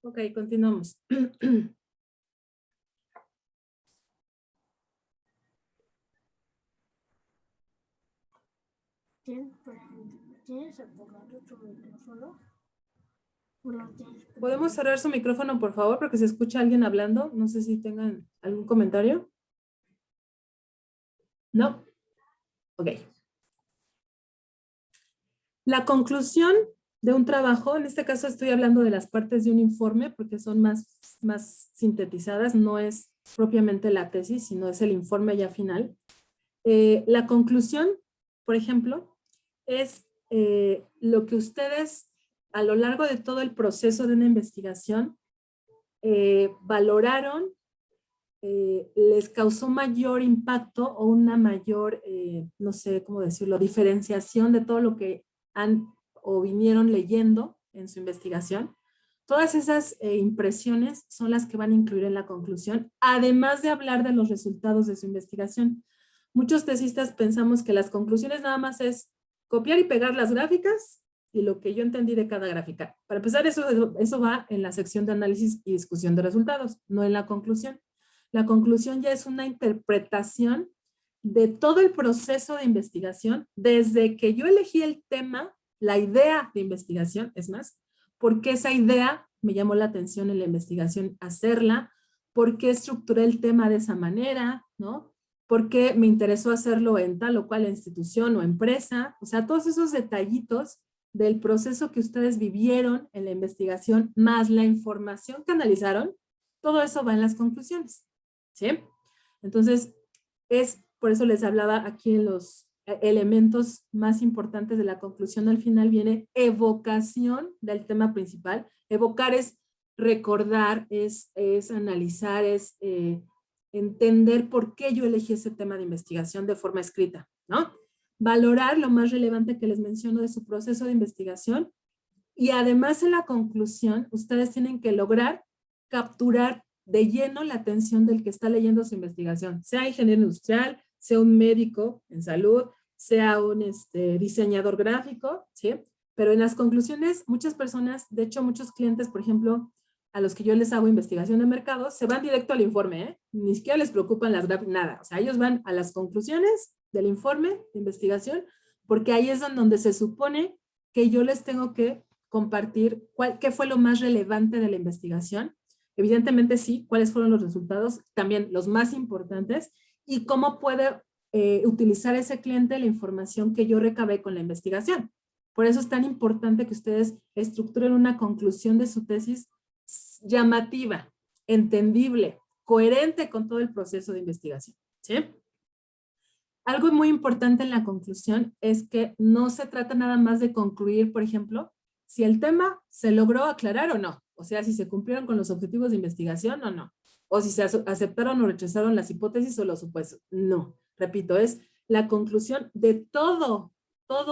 Ok, continuamos. ¿Tienes apagado tu micrófono? ¿Podemos cerrar su micrófono, por favor, porque se escucha alguien hablando? No sé si tengan algún comentario. ¿No? Ok. La conclusión de un trabajo, en este caso estoy hablando de las partes de un informe porque son más sintetizadas, no es propiamente la tesis, sino es el informe ya final. La conclusión, por ejemplo, es lo que ustedes a lo largo de todo el proceso de una investigación valoraron, les causó mayor impacto o una mayor, no sé cómo decirlo, diferenciación de todo lo que han o vinieron leyendo en su investigación. Todas esas impresiones son las que van a incluir en la conclusión, además de hablar de los resultados de su investigación. Muchos tesistas pensamos que las conclusiones nada más es copiar y pegar las gráficas y lo que yo entendí de cada gráfica. Para empezar, eso va en la sección de análisis y discusión de resultados, no en la conclusión. La conclusión ya es una interpretación de todo el proceso de investigación, desde que yo elegí el tema, la idea de investigación, es más, porque esa idea me llamó la atención en la investigación hacerla, por qué estructuré el tema de esa manera, ¿no? ¿Por qué me interesó hacerlo en tal o cual institución o empresa? O sea, todos esos detallitos del proceso que ustedes vivieron en la investigación, más la información que analizaron, todo eso va en las conclusiones, ¿sí? Entonces, por eso les hablaba aquí en los elementos más importantes de la conclusión. Al final viene evocación del tema principal. Evocar es recordar, es analizar, es entender por qué yo elegí ese tema de investigación de forma escrita, ¿no? Valorar lo más relevante que les menciono de su proceso de investigación y además en la conclusión ustedes tienen que lograr capturar de lleno la atención del que está leyendo su investigación, sea ingeniero industrial, sea un médico en salud, sea un diseñador gráfico, ¿sí? Pero en las conclusiones, muchas personas, de hecho muchos clientes, por ejemplo, a los que yo les hago investigación de mercado, se van directo al informe, ¿eh? Ni siquiera les preocupan las gráficas, nada. O sea, ellos van a las conclusiones del informe de investigación, porque ahí es donde se supone que yo les tengo que compartir qué fue lo más relevante de la investigación. Evidentemente sí, cuáles fueron los resultados, también los más importantes, y cómo puede utilizar ese cliente la información que yo recabé con la investigación. Por eso es tan importante que ustedes estructuren una conclusión de su tesis llamativa, entendible, coherente con todo el proceso de investigación, ¿sí? Algo muy importante en la conclusión es que no se trata nada más de concluir, por ejemplo, si el tema se logró aclarar o no. O sea, si se cumplieron con los objetivos de investigación o no. O si se aceptaron o rechazaron las hipótesis o los supuestos. No, repito, es la conclusión de todo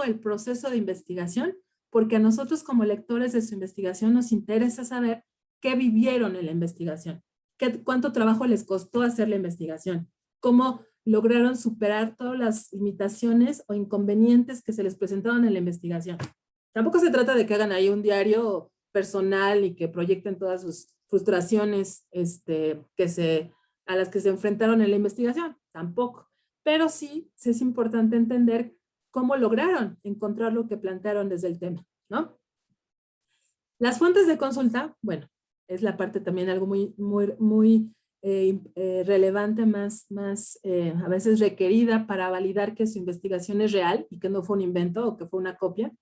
el proceso de investigación, porque a nosotros como lectores de su investigación nos interesa saber qué vivieron en la investigación, cuánto trabajo les costó hacer la investigación, cómo lograron superar todas las limitaciones o inconvenientes que se les presentaron en la investigación. Tampoco se trata de que hagan ahí un diario personal y que proyecten todas sus frustraciones a las que se enfrentaron en la investigación, tampoco. Pero sí es importante entender cómo lograron encontrar lo que plantearon desde el tema, ¿no? Las fuentes de consulta, bueno, es la parte también algo muy relevante, a veces requerida para validar que su investigación es real y que no fue un invento o que fue una copia,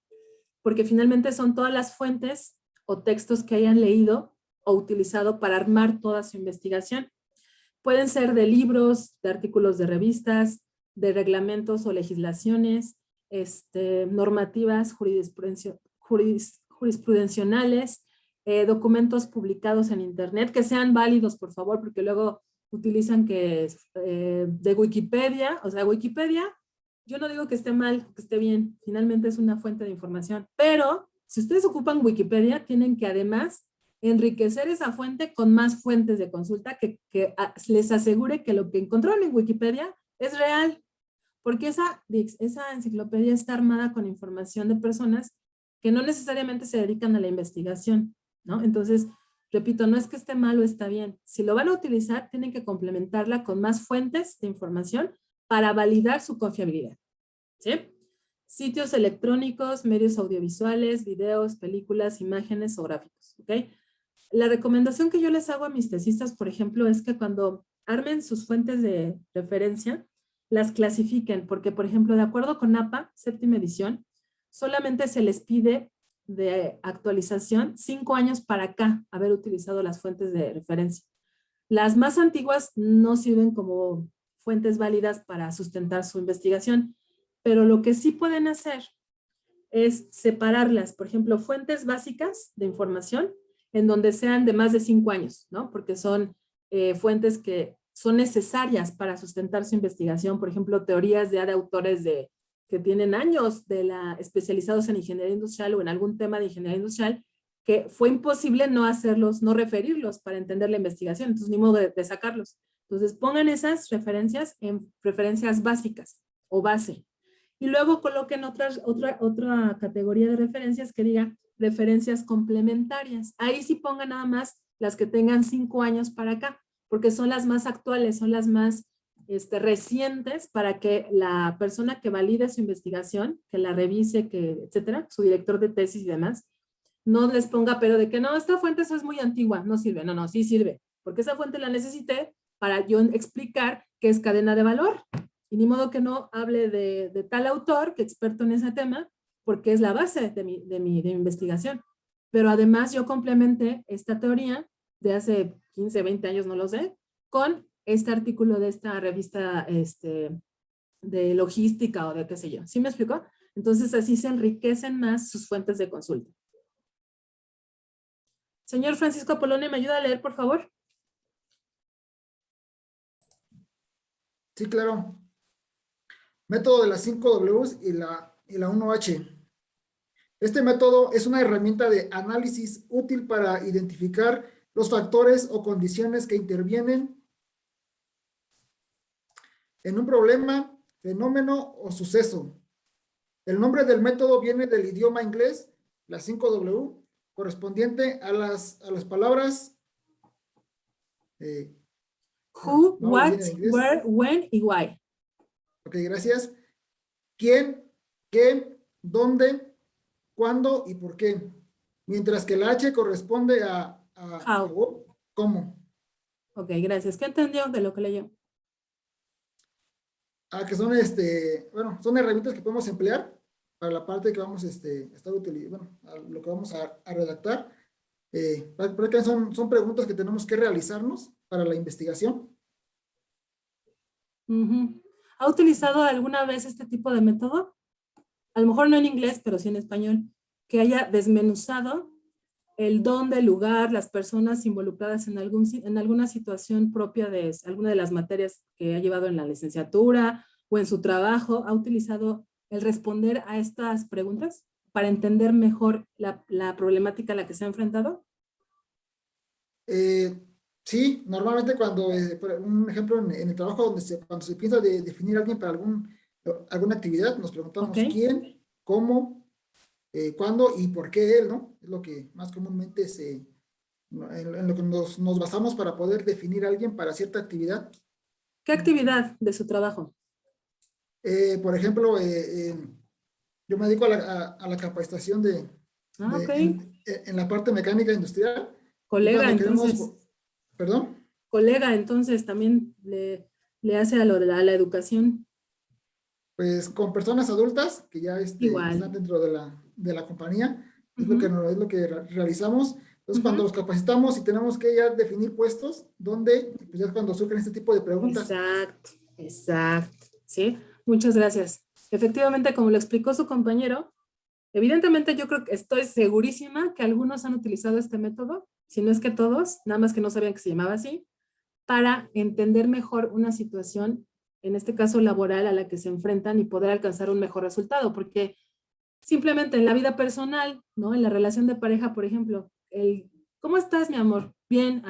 porque finalmente son todas las fuentes o textos que hayan leído o utilizado para armar toda su investigación. Pueden ser de libros, de artículos de revistas, de reglamentos o legislaciones, normativas jurisprudenciales, documentos publicados en internet, que sean válidos, por favor, porque luego utilizan que de Wikipedia, o sea, Wikipedia, yo no digo que esté mal, que esté bien, finalmente es una fuente de información, pero Si ustedes ocupan Wikipedia, tienen que además enriquecer esa fuente con más fuentes de consulta que les asegure que lo que encontraron en Wikipedia es real, porque esa enciclopedia está armada con información de personas que no necesariamente se dedican a la investigación, ¿no? Entonces, repito, no es que esté mal o está bien. Si lo van a utilizar, tienen que complementarla con más fuentes de información para validar su confiabilidad, ¿sí? Sitios electrónicos, medios audiovisuales, videos, películas, imágenes o gráficos, ¿ok? La recomendación que yo les hago a mis tesistas, por ejemplo, es que cuando armen sus fuentes de referencia, las clasifiquen, porque, por ejemplo, de acuerdo con APA, séptima edición, solamente se les pide de actualización 5 años para acá haber utilizado las fuentes de referencia. Las más antiguas no sirven como fuentes válidas para sustentar su investigación, pero lo que sí pueden hacer es separarlas, por ejemplo, fuentes básicas de información en donde sean de más de 5 años, ¿no? Porque son fuentes que son necesarias para sustentar su investigación, por ejemplo, teorías de autores que tienen años especializados en ingeniería industrial o en algún tema de ingeniería industrial, que fue imposible no hacerlos, no referirlos para entender la investigación, entonces ni modo de sacarlos. Entonces pongan esas referencias en referencias básicas o base. Y luego coloquen otra categoría de referencias que diga referencias complementarias. Ahí sí pongan nada más las que tengan 5 años para acá, porque son las más actuales, son las más recientes para que la persona que valide su investigación, que la revise, etcétera, su director de tesis y demás, no les ponga pero de que no, esta fuente es muy antigua, no sirve. No, no, sí sirve, porque esa fuente la necesité para yo explicar qué es cadena de valor. Y ni modo que no hable de tal autor que experto en ese tema, porque es la base de mi investigación. Pero además yo complementé esta teoría de hace 15, 20 años, no lo sé, con este artículo de esta revista de logística o de qué sé yo. ¿Sí me explico? Entonces así se enriquecen más sus fuentes de consulta. Señor Francisco Apolonio, ¿me ayuda a leer, por favor? Sí, claro. Método de las 5 Ws y la 1H. Este método es una herramienta de análisis útil para identificar los factores o condiciones que intervienen en un problema, fenómeno o suceso. El nombre del método viene del idioma inglés, las 5W, correspondiente a las palabras who, no, what, viene en inglés. where, when y why. Ok, gracias. ¿Quién, qué, dónde, cuándo y por qué? Mientras que la H corresponde a How. cómo. Ok, gracias. ¿Qué entendió de lo que leyó? Que son bueno, son herramientas que podemos emplear para la parte que vamos estar utilizando, bueno, a lo que vamos a redactar. Prácticamente son preguntas que tenemos que realizarnos para la investigación. ¿Ha utilizado alguna vez este tipo de método? A lo mejor no en inglés, pero sí en español, que haya desmenuzado el dónde, el lugar, las personas involucradas en alguna situación propia de alguna de las materias que ha llevado en la licenciatura o en su trabajo. ¿Ha utilizado el responder a estas preguntas para entender mejor la problemática a la que se ha enfrentado? Sí, normalmente cuando, por un ejemplo, en el trabajo cuando se piensa de definir a alguien para alguna actividad, nos preguntamos Ok. quién, cómo, cuándo y por qué él, ¿no? Es lo que más comúnmente en lo que nos basamos para poder definir a alguien para cierta actividad. ¿Qué actividad de su trabajo? Por ejemplo, yo me dedico a la capacitación Ok. en la parte mecánica industrial. Y Colega, cuando queremos, entonces. perdón, Colega, entonces también le hace a la educación. pues con personas adultas que ya Igual. están dentro de la compañía, es Ujú, lo que realizamos. Entonces, cuando ujú. los capacitamos y tenemos que ya definir puestos, donde, pues ya es cuando surgen este tipo de preguntas. Exacto, exacto. Sí, muchas gracias. Efectivamente, como lo explicó su compañero, evidentemente yo creo que estoy segurísima que algunos han utilizado este método, si no es que todos, nada más que no sabían que se llamaba así, para entender mejor una situación, en este caso laboral, a la que se enfrentan y poder alcanzar un mejor resultado, porque simplemente en la vida personal, ¿no? En la relación de pareja, por ejemplo, ¿cómo estás, mi amor? Bien,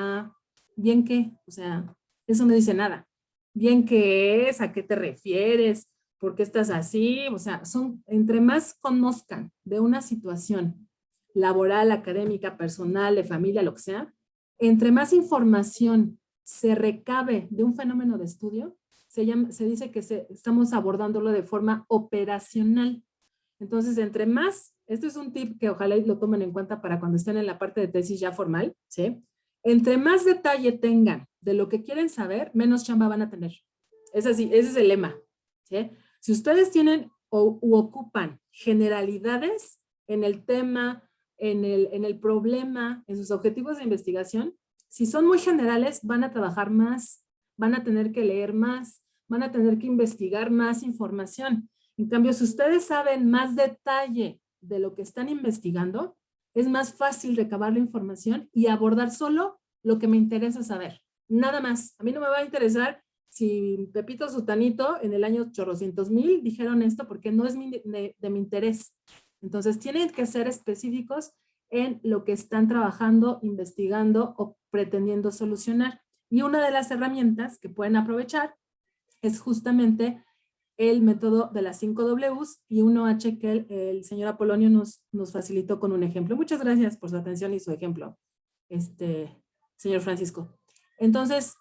¿bien qué? O sea, eso no dice nada. ¿Bien qué es? ¿A qué te refieres? ¿Por qué estás así? O sea, entre más conozcan de una situación laboral, académica, personal, de familia, lo que sea, entre más información se recabe de un fenómeno de estudio, se dice que estamos abordándolo de forma operacional. Entonces, entre más, esto es un tip que ojalá lo tomen en cuenta para cuando estén en la parte de tesis ya formal, ¿sí? Entre más detalle tengan de lo que quieren saber, menos chamba van a tener. Es así, ese es el lema, ¿sí? Si ustedes tienen u ocupan generalidades en el tema, en el problema, en sus objetivos de investigación, si son muy generales, van a trabajar más, van a tener que leer más, van a tener que investigar más información. En cambio, si ustedes saben más detalle de lo que están investigando, es más fácil recabar la información y abordar solo lo que me interesa saber. Nada más. A mí no me va a interesar si Pepito Sutanito en el año 800,000 dijeron esto porque no es de mi interés. Entonces, tienen que ser específicos en lo que están trabajando, investigando o pretendiendo solucionar. Y una de las herramientas que pueden aprovechar es justamente el método de las 5 Ws y 1H que el señor Apolonio nos facilitó con un ejemplo. Muchas gracias por su atención y su ejemplo, señor Francisco. Entonces,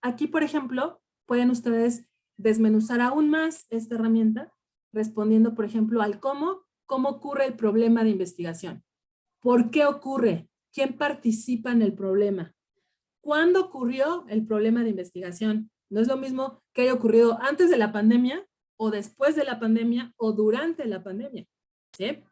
aquí, por ejemplo, pueden ustedes desmenuzar aún más esta herramienta respondiendo, por ejemplo, al cómo ocurre el problema de investigación. ¿Por qué ocurre? ¿Quién participa en el problema? ¿Cuándo ocurrió el problema de investigación? No es lo mismo que haya ocurrido antes de la pandemia o después de la pandemia o durante la pandemia, ¿sí?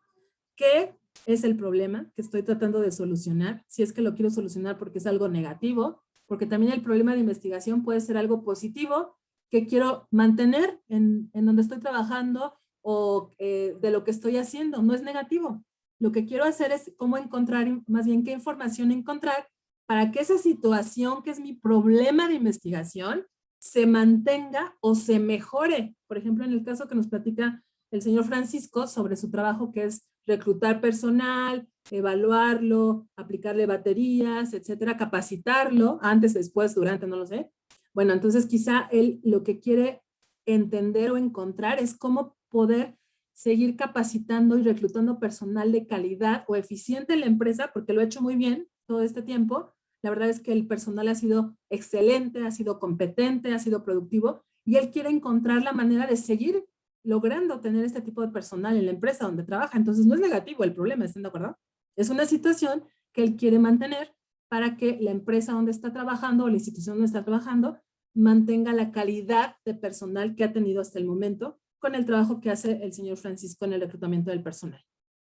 ¿Qué es el problema que estoy tratando de solucionar? Si es que lo quiero solucionar porque es algo negativo, porque también el problema de investigación puede ser algo positivo que quiero mantener en donde estoy trabajando o de lo que estoy haciendo. No es negativo. Lo que quiero hacer es cómo encontrar, más bien qué información encontrar para que esa situación que es mi problema de investigación se mantenga o se mejore. Por ejemplo, en el caso que nos platica el señor Francisco sobre su trabajo que es reclutar personal, evaluarlo, aplicarle baterías, etcétera, capacitarlo, antes, después, durante, no lo sé. Bueno, entonces quizá él lo que quiere entender o encontrar es cómo poder seguir capacitando y reclutando personal de calidad o eficiente en la empresa, porque lo ha hecho muy bien todo este tiempo. La verdad es que el personal ha sido excelente, ha sido competente, ha sido productivo, y él quiere encontrar la manera de seguir logrando tener este tipo de personal en la empresa donde trabaja. Entonces no es negativo el problema, ¿están de acuerdo? Es una situación que él quiere mantener para que la empresa donde está trabajando o la institución donde está trabajando mantenga la calidad de personal que ha tenido hasta el momento con el trabajo que hace el señor Francisco en el reclutamiento del personal.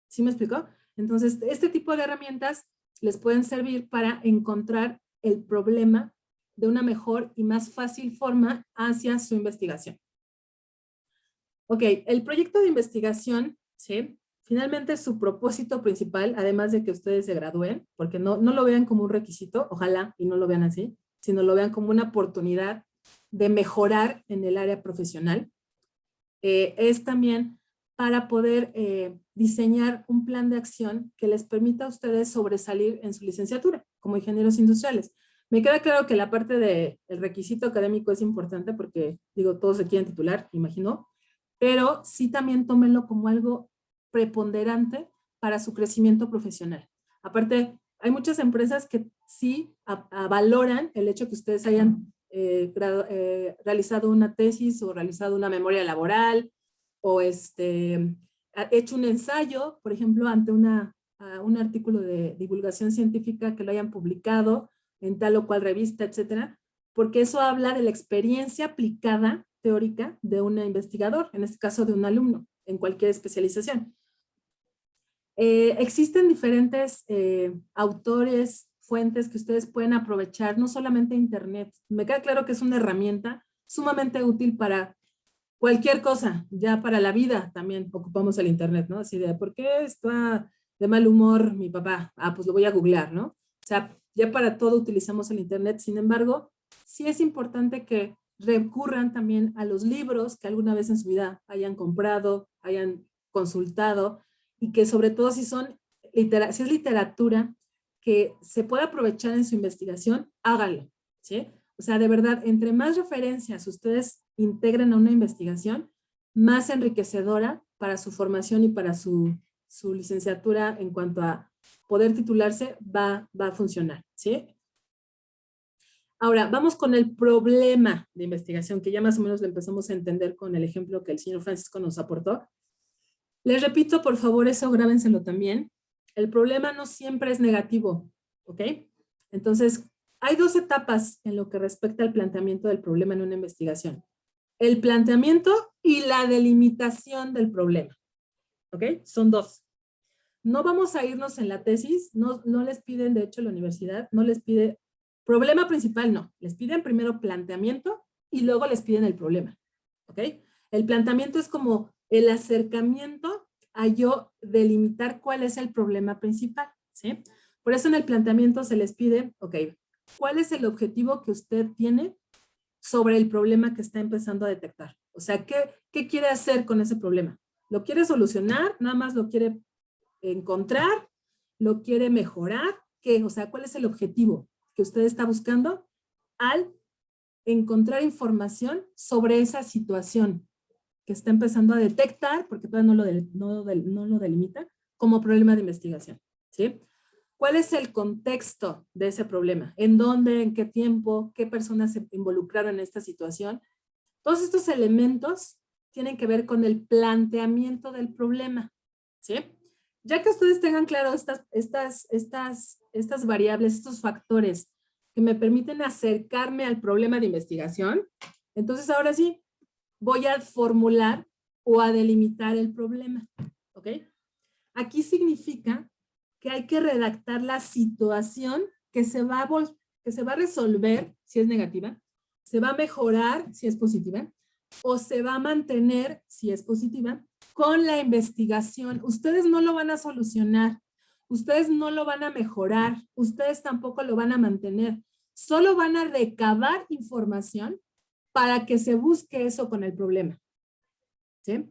¿Sí me explicó? Entonces, este tipo de herramientas les pueden servir para encontrar el problema de una mejor y más fácil forma hacia su investigación. Ok, el proyecto de investigación, ¿sí? Finalmente su propósito principal, además de que ustedes se gradúen, porque no lo vean como un requisito, ojalá y no lo vean así, sino lo vean como una oportunidad de mejorar en el área profesional, es también para poder diseñar un plan de acción que les permita a ustedes sobresalir en su licenciatura como ingenieros industriales. Me queda claro que la parte del requisito académico es importante porque, digo, todos se quieren titular, imagino, pero sí también tómenlo como algo preponderante para su crecimiento profesional. Aparte, hay muchas empresas que sí valoran el hecho que ustedes hayan realizado una tesis o realizado una memoria laboral o hecho un ensayo, por ejemplo, ante un artículo de divulgación científica que lo hayan publicado en tal o cual revista, etcétera, porque eso habla de la experiencia aplicada teórica de un investigador, en este caso de un alumno, en cualquier especialización. Existen diferentes autores, fuentes que ustedes pueden aprovechar, no solamente Internet. Me queda claro que es una herramienta sumamente útil para cualquier cosa, ya para la vida también ocupamos el Internet, ¿no? Así de, ¿por qué está de mal humor mi papá? Ah, pues lo voy a googlear, ¿no? O sea, ya para todo utilizamos el Internet. Sin embargo, sí es importante que recurran también a los libros que alguna vez en su vida hayan comprado, hayan consultado y que sobre todo si es literatura que se puede aprovechar en su investigación, háganlo, ¿sí? O sea, de verdad, entre más referencias ustedes integren a una investigación, más enriquecedora para su formación y para su licenciatura en cuanto a poder titularse va a funcionar, ¿sí? Ahora, vamos con el problema de investigación, que ya más o menos lo empezamos a entender con el ejemplo que el señor Francisco nos aportó. Les repito, por favor, eso grábenselo también. El problema no siempre es negativo, ¿ok? Entonces, hay dos etapas en lo que respecta al planteamiento del problema en una investigación. El planteamiento y la delimitación del problema, ¿ok? Son dos. No vamos a irnos en la tesis, no les piden, de hecho, la universidad, no les pide problema principal, no. Les piden primero planteamiento y luego les piden el problema, ¿ok? El planteamiento es como el acercamiento a yo delimitar cuál es el problema principal, ¿sí? Por eso en el planteamiento se les pide, ok, ¿cuál es el objetivo que usted tiene sobre el problema que está empezando a detectar? O sea, ¿qué quiere hacer con ese problema? ¿Lo quiere solucionar? ¿Nada más lo quiere encontrar? ¿Lo quiere mejorar? ¿Qué? O sea, ¿cuál es el objetivo que usted está buscando al encontrar información sobre esa situación que está empezando a detectar, porque todavía no lo delimita, como problema de investigación, ¿sí? ¿Cuál es el contexto de ese problema? ¿En dónde? ¿En qué tiempo? ¿Qué personas se involucraron en esta situación? Todos estos elementos tienen que ver con el planteamiento del problema, ¿sí? Ya que ustedes tengan claro estas variables, estos factores que me permiten acercarme al problema de investigación, entonces ahora sí, voy a formular o a delimitar el problema, ¿ok? Aquí significa que hay que redactar la situación que se va a resolver si es negativa, se va a mejorar si es positiva, o se va a mantener si es positiva con la investigación. Ustedes no lo van a solucionar, ustedes no lo van a mejorar, ustedes tampoco lo van a mantener, solo van a recabar información para que se busque eso con el problema, ¿sí?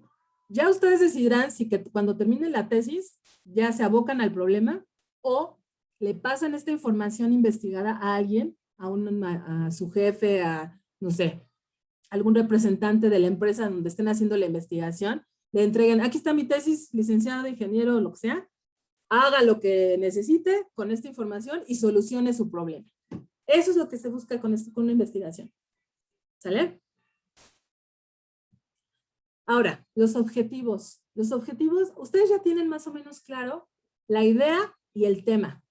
Ya ustedes decidirán si que cuando terminen la tesis ya se abocan al problema o le pasan esta información investigada a alguien, a su jefe, a, no sé, algún representante de la empresa donde estén haciendo la investigación, le entreguen, aquí está mi tesis, licenciado, ingeniero, lo que sea, haga lo que necesite con esta información y solucione su problema. Eso es lo que se busca con una investigación. ¿Sale? Ahora, los objetivos. Los objetivos, ustedes ya tienen más o menos claro la idea y el tema.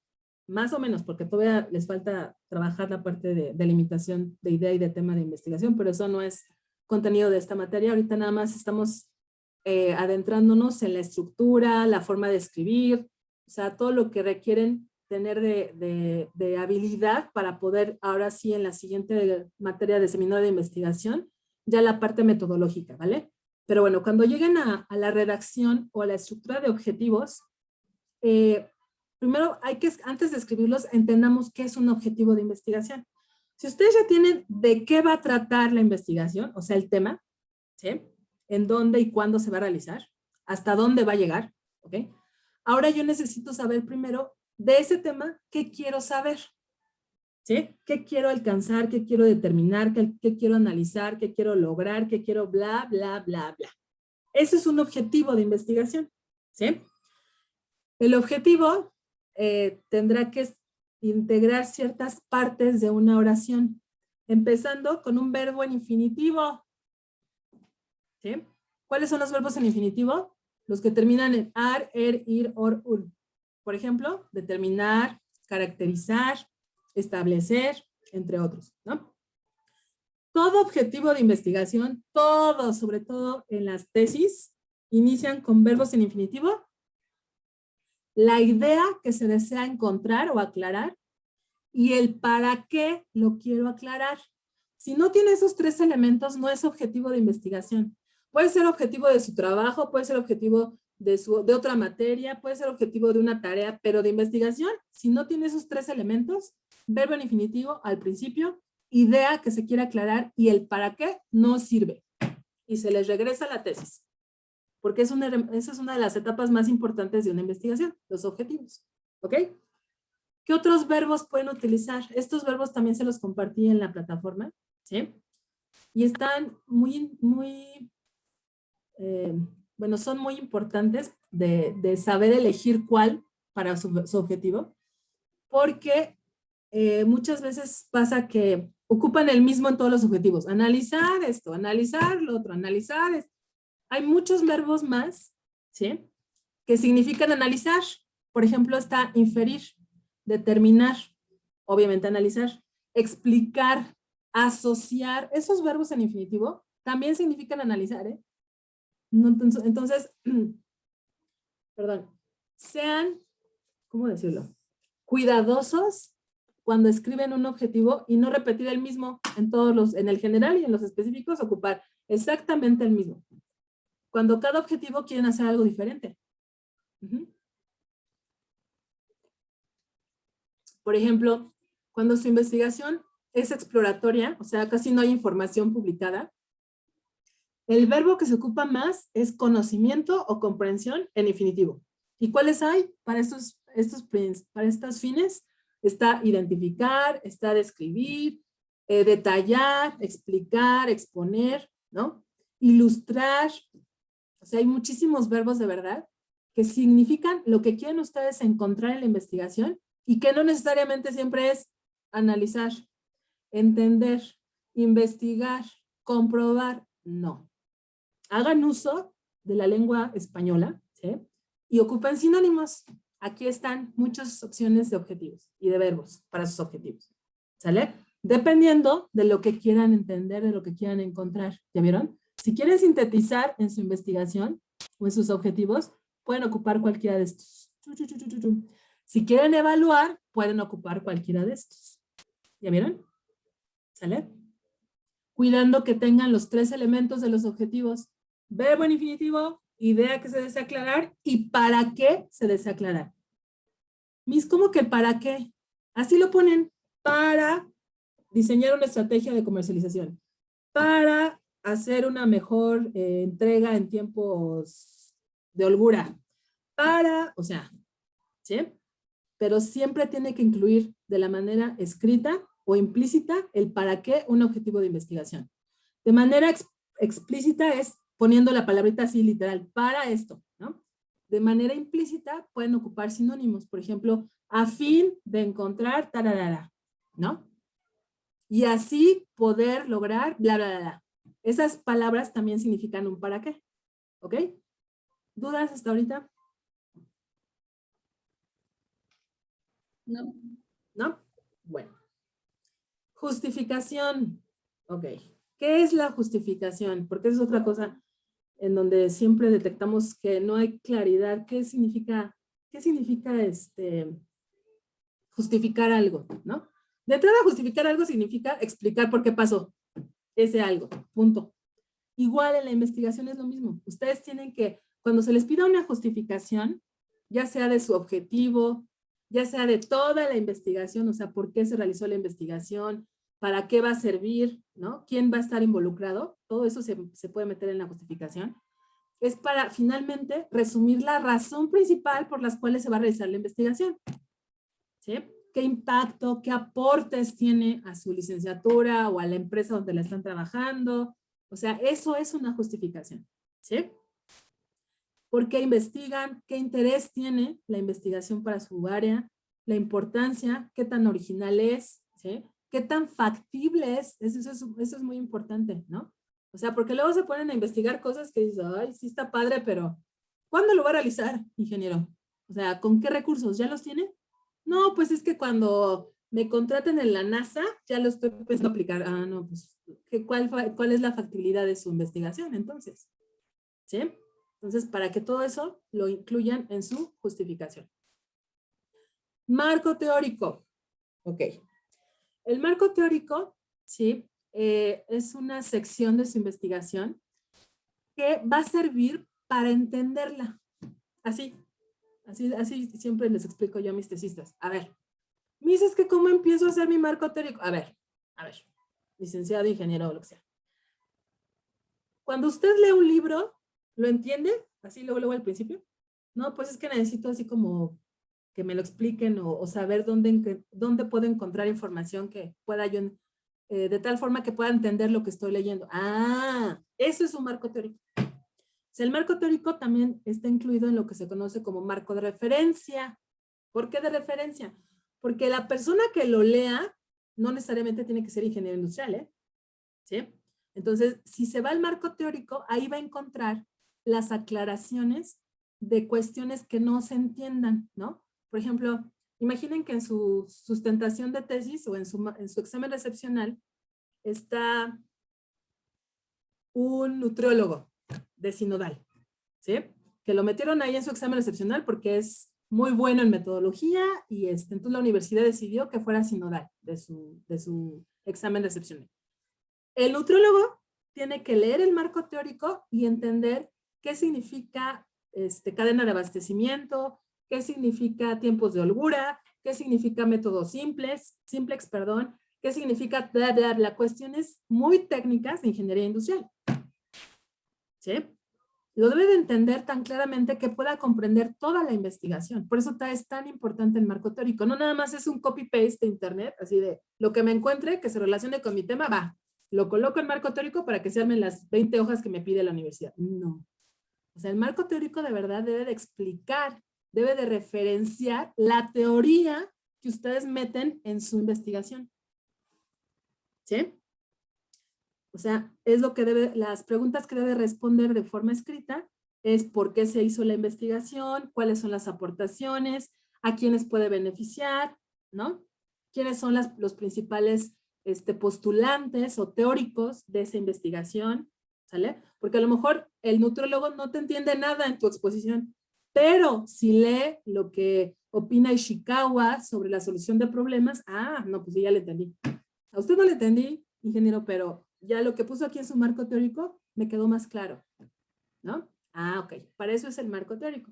Más o menos, porque todavía les falta trabajar la parte de delimitación de idea y de tema de investigación, pero eso no es contenido de esta materia. Ahorita nada más estamos adentrándonos en la estructura, la forma de escribir, o sea, todo lo que requieren tener de habilidad para poder, ahora sí, en la siguiente materia de seminario de investigación, ya la parte metodológica, ¿vale? Pero bueno, cuando lleguen a la redacción o a la estructura de objetivos, primero hay que, antes de escribirlos, entendamos qué es un objetivo de investigación. Si ustedes ya tienen de qué va a tratar la investigación, o sea, el tema, ¿sí? En dónde y cuándo se va a realizar, hasta dónde va a llegar, ¿ok? Ahora yo necesito saber primero de ese tema qué quiero saber, ¿sí? ¿Qué quiero alcanzar? ¿Qué quiero determinar? ¿Qué quiero analizar? ¿Qué quiero lograr? ¿Qué quiero bla, bla, bla, bla? Ese es un objetivo de investigación, ¿sí? El objetivo tendrá que integrar ciertas partes de una oración, empezando con un verbo en infinitivo, ¿sí? ¿Cuáles son los verbos en infinitivo? Los que terminan en ar, er, ir, or, ur. Por ejemplo, determinar, caracterizar, establecer, entre otros, ¿no? Todo objetivo de investigación, todo, sobre todo en las tesis, inician con verbos en infinitivo. La idea que se desea encontrar o aclarar y el para qué lo quiero aclarar. Si no tiene esos tres elementos, no es objetivo de investigación. Puede ser objetivo de su trabajo, puede ser objetivo de otra materia, puede ser objetivo de una tarea, pero de investigación, si no tiene esos tres elementos, verbo en infinitivo al principio, idea que se quiere aclarar y el para qué no sirve. Y se les regresa la tesis. porque esa es una de las etapas más importantes de una investigación, los objetivos. ¿Ok? ¿Qué otros verbos pueden utilizar? Estos verbos también se los compartí en la plataforma, ¿sí? Y están bueno, son muy importantes de saber elegir cuál para su objetivo, porque muchas veces pasa que ocupan el mismo en todos los objetivos. Analizar esto, analizar lo otro, analizar esto. Hay muchos verbos más, ¿sí? Que significan analizar. Por ejemplo, está inferir, determinar, obviamente analizar, explicar, asociar. Esos verbos en infinitivo también significan analizar, ¿eh? Entonces, perdón, sean, ¿cómo decirlo? Cuidadosos cuando escriben un objetivo y no repetir el mismo en el general y en los específicos, ocupar exactamente el mismo. Cuando cada objetivo quieren hacer algo diferente. Por ejemplo, cuando su investigación es exploratoria, o sea, casi no hay información publicada, el verbo que se ocupa más es conocimiento o comprensión en infinitivo. ¿Y cuáles hay para estos fines? Está identificar, está describir, detallar, explicar, exponer, ¿no? Ilustrar. O sea, hay muchísimos verbos de verdad que significan lo que quieren ustedes encontrar en la investigación y que no necesariamente siempre es analizar, entender, investigar, comprobar. No. Hagan uso de la lengua española, ¿sí? Y ocupen sinónimos. Aquí están muchas opciones de objetivos y de verbos para sus objetivos. ¿Sale? Dependiendo de lo que quieran entender, de lo que quieran encontrar. ¿Ya vieron? Si quieren sintetizar en su investigación o en sus objetivos, pueden ocupar cualquiera de estos. Si quieren evaluar, pueden ocupar cualquiera de estos. ¿Ya vieron? ¿Sale? Cuidando que tengan los 3 elementos de los objetivos. Verbo en infinitivo, idea que se desea aclarar y para qué se desea aclarar. ¿Cómo que para qué? Así lo ponen, para diseñar una estrategia de comercialización, para hacer una mejor entrega en tiempos de holgura, o sea, ¿sí? Pero siempre tiene que incluir de la manera escrita o implícita el para qué un objetivo de investigación. De manera explícita es poniendo la palabrita así literal, para esto, ¿no? De manera implícita pueden ocupar sinónimos, por ejemplo, a fin de encontrar tararara, ¿no? Y así poder lograr bla, bla, bla, bla. Esas palabras también significan un para qué, ¿ok? ¿Dudas hasta ahorita? No. ¿No? Bueno. Justificación. Ok. ¿Qué es la justificación? Porque es otra cosa en donde siempre detectamos que no hay claridad. ¿Qué significa justificar algo, ¿no? De entrada, justificar algo significa explicar por qué pasó ese algo, punto. Igual en la investigación es lo mismo. Ustedes tienen que, cuando se les pida una justificación, ya sea de su objetivo, ya sea de toda la investigación, o sea, por qué se realizó la investigación, para qué va a servir, ¿no? ¿Quién va a estar involucrado? Todo eso se puede meter en la justificación. Es para finalmente resumir la razón principal por las cuales se va a realizar la investigación. ¿Sí? ¿Qué impacto, qué aportes tiene a su licenciatura o a la empresa donde la están trabajando? O sea, eso es una justificación. ¿Sí? ¿Por qué investigan? ¿Qué interés tiene la investigación para su área? La importancia, qué tan original es, ¿sí? ¿Qué tan factible es? Eso es muy importante, ¿no? O sea, porque luego se ponen a investigar cosas que dicen, ay, sí está padre, pero ¿cuándo lo va a realizar, ingeniero? O sea, ¿con qué recursos? ¿Ya los tiene? No, pues es que cuando me contraten en la NASA, ya lo estoy empezando a aplicar. Ah, no, pues, ¿cuál es la factibilidad de su investigación entonces? ¿Sí? Entonces, para que todo eso lo incluyan en su justificación. Marco teórico. Ok. El marco teórico, sí, es una sección de su investigación que va a servir para entenderla. Así siempre les explico yo a mis tesistas. A ver, me dices que cómo empiezo a hacer mi marco teórico. A ver, licenciado, ingeniero o lo que sea. Cuando usted lee un libro, ¿lo entiende? así luego al principio. No, pues es que necesito así como que me lo expliquen o saber dónde puedo encontrar información que pueda yo, de tal forma que pueda entender lo que estoy leyendo. Ah, eso es un marco teórico. O sea, el marco teórico también está incluido en lo que se conoce como marco de referencia. ¿Por qué de referencia? Porque la persona que lo lea no necesariamente tiene que ser ingeniero industrial, ¿eh? ¿Sí? Entonces, si se va al marco teórico, ahí va a encontrar las aclaraciones de cuestiones que no se entiendan, ¿no? Por ejemplo, imaginen que en su sustentación de tesis o en su examen recepcional está un nutriólogo de Sinodal, ¿sí? Que lo metieron ahí en su examen excepcional porque es muy bueno en metodología y entonces la universidad decidió que fuera Sinodal de su examen excepcional. El nutriólogo tiene que leer el marco teórico y entender qué significa cadena de abastecimiento, qué significa tiempos de holgura, qué significa métodos simplex, qué significa las cuestiones muy técnicas de ingeniería industrial. ¿Sí? Lo debe de entender tan claramente que pueda comprender toda la investigación. Por eso es tan importante el marco teórico. No nada más es un copy-paste de internet, así de lo que me encuentre que se relacione con mi tema, va, lo coloco en marco teórico para que se armen las 20 hojas que me pide la universidad. No. O sea, el marco teórico de verdad debe de explicar, debe de referenciar la teoría que ustedes meten en su investigación. ¿Sí? O sea, es lo que las preguntas que debe responder de forma escrita es por qué se hizo la investigación, cuáles son las aportaciones, a quiénes puede beneficiar, ¿no? ¿Quiénes son los principales postulantes o teóricos de esa investigación? ¿Sale? Porque a lo mejor el nutriólogo no te entiende nada en tu exposición, pero si lee lo que opina Ishikawa sobre la solución de problemas, no, pues ya le entendí. A usted no le entendí, ingeniero, pero ya lo que puso aquí en su marco teórico me quedó más claro, ¿no? Ok, para eso es el marco teórico.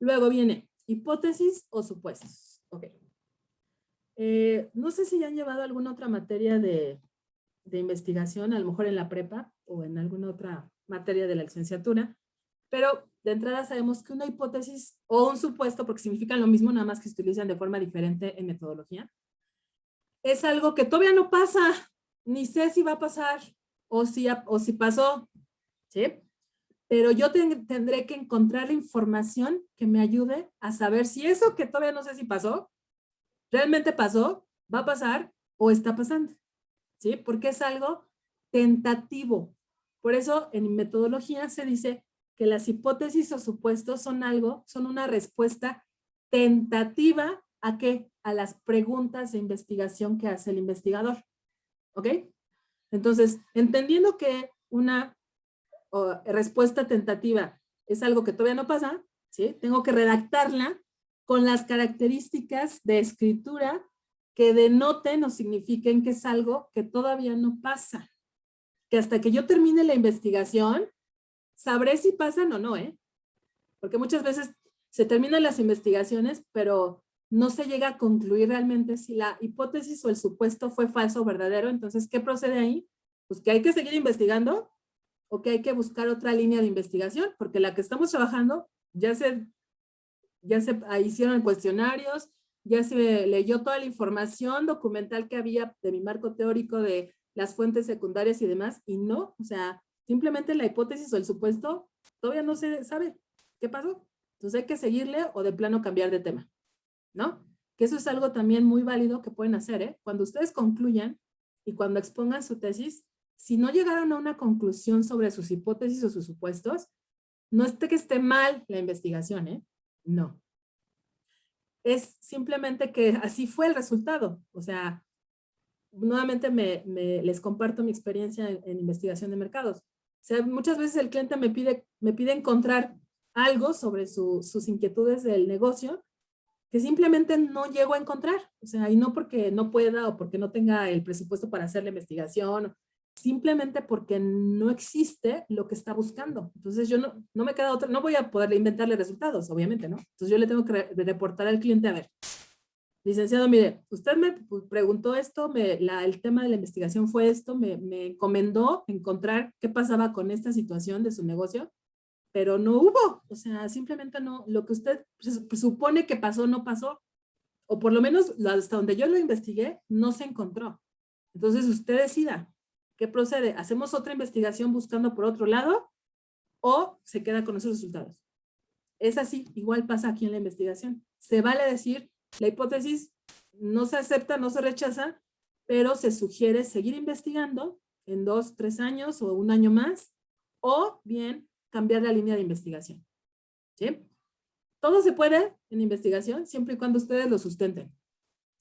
Luego viene hipótesis o supuestos. Ok. No sé si ya han llevado alguna otra materia de investigación, a lo mejor en la prepa o en alguna otra materia de la licenciatura, pero de entrada sabemos que una hipótesis o un supuesto, porque significan lo mismo, nada más que se utilizan de forma diferente en metodología, es algo que todavía no pasa, ni sé si va a pasar o si pasó, ¿sí? Pero yo tendré que encontrar la información que me ayude a saber si eso que todavía no sé si pasó, realmente pasó, va a pasar o está pasando, ¿sí? Porque es algo tentativo. Por eso en metodología se dice que las hipótesis o supuestos son una respuesta tentativa ¿a qué? A las preguntas de investigación que hace el investigador. ¿Ok? Entonces, entendiendo que una respuesta tentativa es algo que todavía no pasa, ¿sí? Tengo que redactarla con las características de escritura que denoten o signifiquen que es algo que todavía no pasa. Que hasta que yo termine la investigación, sabré si pasan o no, ¿eh? Porque muchas veces se terminan las investigaciones, pero no se llega a concluir realmente si la hipótesis o el supuesto fue falso o verdadero. Entonces, ¿qué procede ahí? Pues que hay que seguir investigando o que hay que buscar otra línea de investigación, porque la que estamos trabajando ya se hicieron cuestionarios, ya se leyó toda la información documental que había de mi marco teórico, de las fuentes secundarias y demás, y no, o sea, simplemente la hipótesis o el supuesto todavía no se sabe qué pasó. Entonces hay que seguirle o de plano cambiar de tema, ¿no? Que eso es algo también muy válido que pueden hacer, ¿eh? Cuando ustedes concluyan y cuando expongan su tesis, si no llegaron a una conclusión sobre sus hipótesis o sus supuestos, no es que esté mal la investigación, ¿eh? No. Es simplemente que así fue el resultado. O sea, nuevamente les comparto mi experiencia en investigación de mercados. O sea, muchas veces el cliente me pide encontrar algo sobre sus inquietudes del negocio que simplemente no llego a encontrar. O sea, y no porque no pueda o porque no tenga el presupuesto para hacer la investigación, simplemente porque no existe lo que está buscando. Entonces yo no me queda otra, no voy a poder inventarle resultados, obviamente, ¿no? Entonces yo le tengo que reportar al cliente, a ver, licenciado, mire, usted me preguntó esto, el tema de la investigación fue esto, me encomendó encontrar qué pasaba con esta situación de su negocio, pero no hubo, o sea, simplemente no, lo que usted supone que pasó, no pasó, o por lo menos hasta donde yo lo investigué, no se encontró. Entonces usted decida, ¿qué procede? ¿Hacemos otra investigación buscando por otro lado o se queda con esos resultados? Es así, igual pasa aquí en la investigación. Se vale decir, la hipótesis no se acepta, no se rechaza, pero se sugiere seguir investigando en 2, 3 años o un año más, o bien cambiar la línea de investigación. ¿Sí? Todo se puede en investigación siempre y cuando ustedes lo sustenten.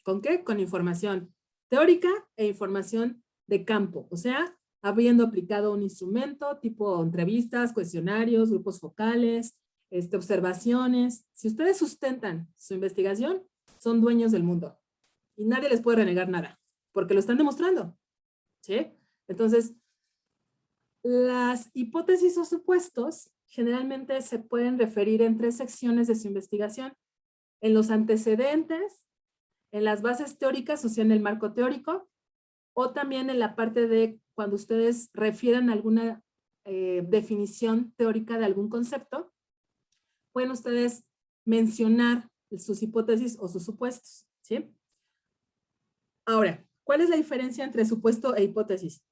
¿Con qué? Con información teórica e información de campo, o sea, habiendo aplicado un instrumento tipo entrevistas, cuestionarios, grupos focales, observaciones. Si ustedes sustentan su investigación, son dueños del mundo y nadie les puede renegar nada, porque lo están demostrando. ¿Sí? Entonces, las hipótesis o supuestos generalmente se pueden referir en 3 secciones de su investigación: en los antecedentes, en las bases teóricas, o sea, en el marco teórico, o también en la parte de cuando ustedes refieran alguna definición teórica de algún concepto, pueden ustedes mencionar sus hipótesis o sus supuestos, ¿sí? Ahora, ¿cuál es la diferencia entre supuesto e hipótesis?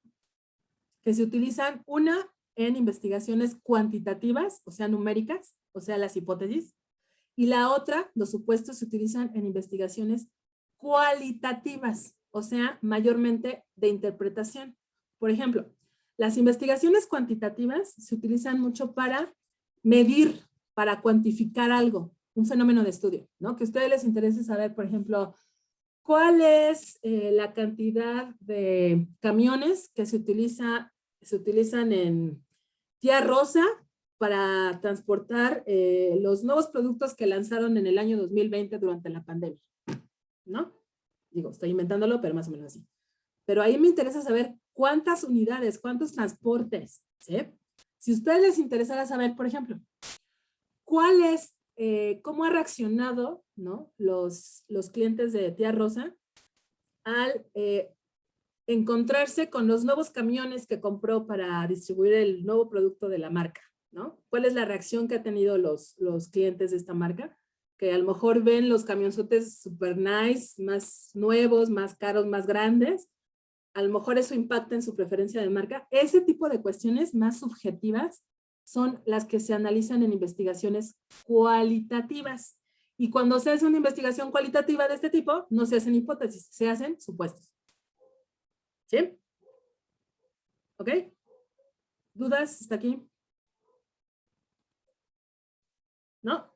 Que se utilizan una en investigaciones cuantitativas, o sea, numéricas, o sea, las hipótesis, y la otra, los supuestos, se utilizan en investigaciones cualitativas, o sea, mayormente de interpretación. Por ejemplo, las investigaciones cuantitativas se utilizan mucho para medir, para cuantificar algo, un fenómeno de estudio, ¿no? Que a ustedes les interese saber, por ejemplo, ¿cuál es la cantidad de camiones que se utilizan en Tía Rosa para transportar los nuevos productos que lanzaron en el año 2020 durante la pandemia? ¿No? Digo, estoy inventándolo, pero más o menos así. Pero ahí me interesa saber cuántas unidades, cuántos transportes, ¿sí? Si a ustedes les interesara saber, por ejemplo, cuál es, cómo ha reaccionado, ¿no?, los clientes de Tía Rosa al encontrarse con los nuevos camiones que compró para distribuir el nuevo producto de la marca, ¿no? ¿Cuál es la reacción que han tenido los clientes de esta marca? Que a lo mejor ven los camionzotes super nice, más nuevos, más caros, más grandes. A lo mejor eso impacta en su preferencia de marca. Ese tipo de cuestiones más subjetivas son las que se analizan en investigaciones cualitativas. Y cuando se hace una investigación cualitativa de este tipo, no se hacen hipótesis, se hacen supuestos. ¿Sí? ¿Ok? ¿Dudas hasta aquí? ¿No?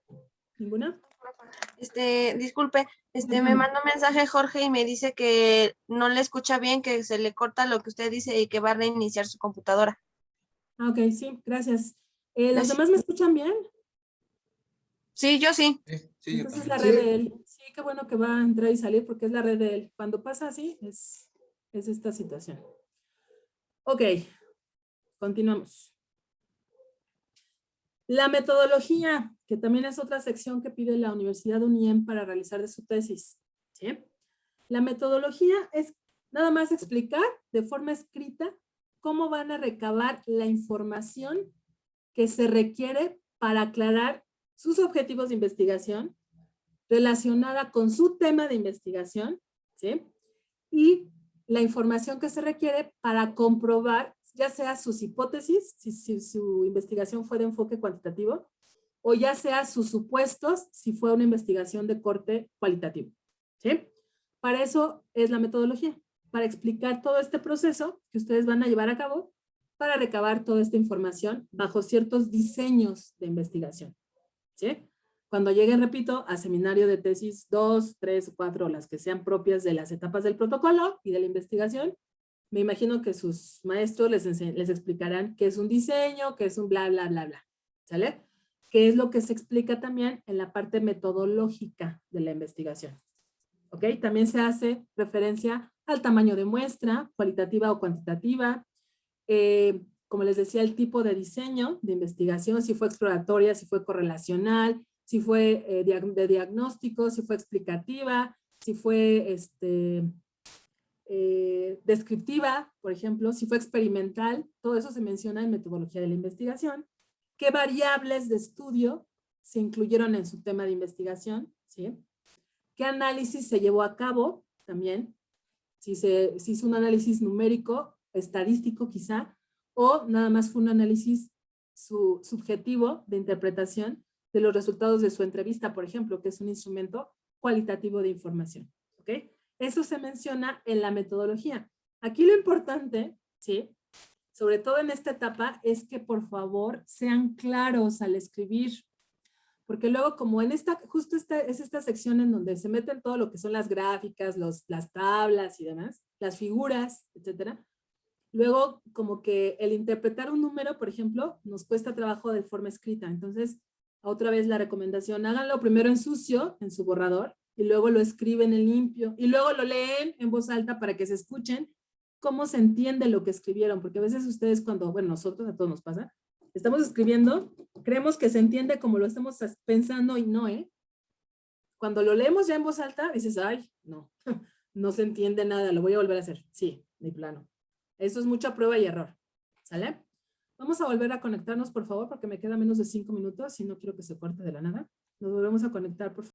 ¿Ninguna? Disculpe, me manda un mensaje Jorge y me dice que no le escucha bien, que se le corta lo que usted dice y que va a reiniciar su computadora. Ok, sí, gracias. ¿Los Gracias. demás me escuchan bien? Sí, yo sí. Sí, yo Entonces también. la red de él. Sí, qué bueno que va a entrar y salir porque es la red de él. Cuando pasa así, es esta situación. Ok, continuamos. La metodología, que también es otra sección que pide la Universidad de UNIEM para realizar de su tesis. ¿Sí? La metodología es nada más explicar de forma escrita cómo van a recabar la información que se requiere para aclarar sus objetivos de investigación relacionada con su tema de investigación, ¿sí? Y la información que se requiere para comprobar ya sea sus hipótesis, si su investigación fue de enfoque cuantitativo, o ya sea sus supuestos, si fue una investigación de corte cualitativo, ¿sí? Para eso es la metodología, para explicar todo este proceso que ustedes van a llevar a cabo para recabar toda esta información bajo ciertos diseños de investigación, ¿sí? Cuando lleguen, repito, a seminario de tesis 2, 3, 4, las que sean propias de las etapas del protocolo y de la investigación, me imagino que sus maestros les explicarán qué es un diseño, qué es un bla, bla, bla, bla, ¿sale? Que es lo que se explica también en la parte metodológica de la investigación. ¿Ok? También se hace referencia al tamaño de muestra, cualitativa o cuantitativa, como les decía, el tipo de diseño de investigación, si fue exploratoria, si fue correlacional, si fue de diagnóstico, si fue explicativa, si fue descriptiva, por ejemplo, si fue experimental, todo eso se menciona en metodología de la investigación, qué variables de estudio se incluyeron en su tema de investigación, ¿sí? ¿Qué análisis se llevó a cabo también? Si se hizo un análisis numérico, estadístico quizá, o nada más fue un análisis subjetivo de interpretación de los resultados de su entrevista, por ejemplo, que es un instrumento cualitativo de información, ¿ok? Eso se menciona en la metodología. Aquí lo importante, ¿sí? Sobre todo en esta etapa, es que por favor sean claros al escribir, porque luego como en justo es esta sección en donde se meten todo lo que son las gráficas, las tablas y demás, las figuras, etcétera. Luego como que el interpretar un número, por ejemplo, nos cuesta trabajo de forma escrita. Entonces, otra vez la recomendación, háganlo primero en sucio, en su borrador, y luego lo escriben en limpio, y luego lo leen en voz alta para que se escuchen cómo se entiende lo que escribieron, porque a veces ustedes cuando, bueno, nosotros a todos nos pasa, estamos escribiendo, creemos que se entiende como lo estamos pensando y no, ¿eh? Cuando lo leemos ya en voz alta, dices, ay, no, no se entiende nada, lo voy a volver a hacer. Sí, de plano. Eso es mucha prueba y error, ¿sale? Vamos a volver a conectarnos, por favor, porque me queda menos de 5 minutos y no quiero que se corte de la nada. Nos volvemos a conectar, por favor.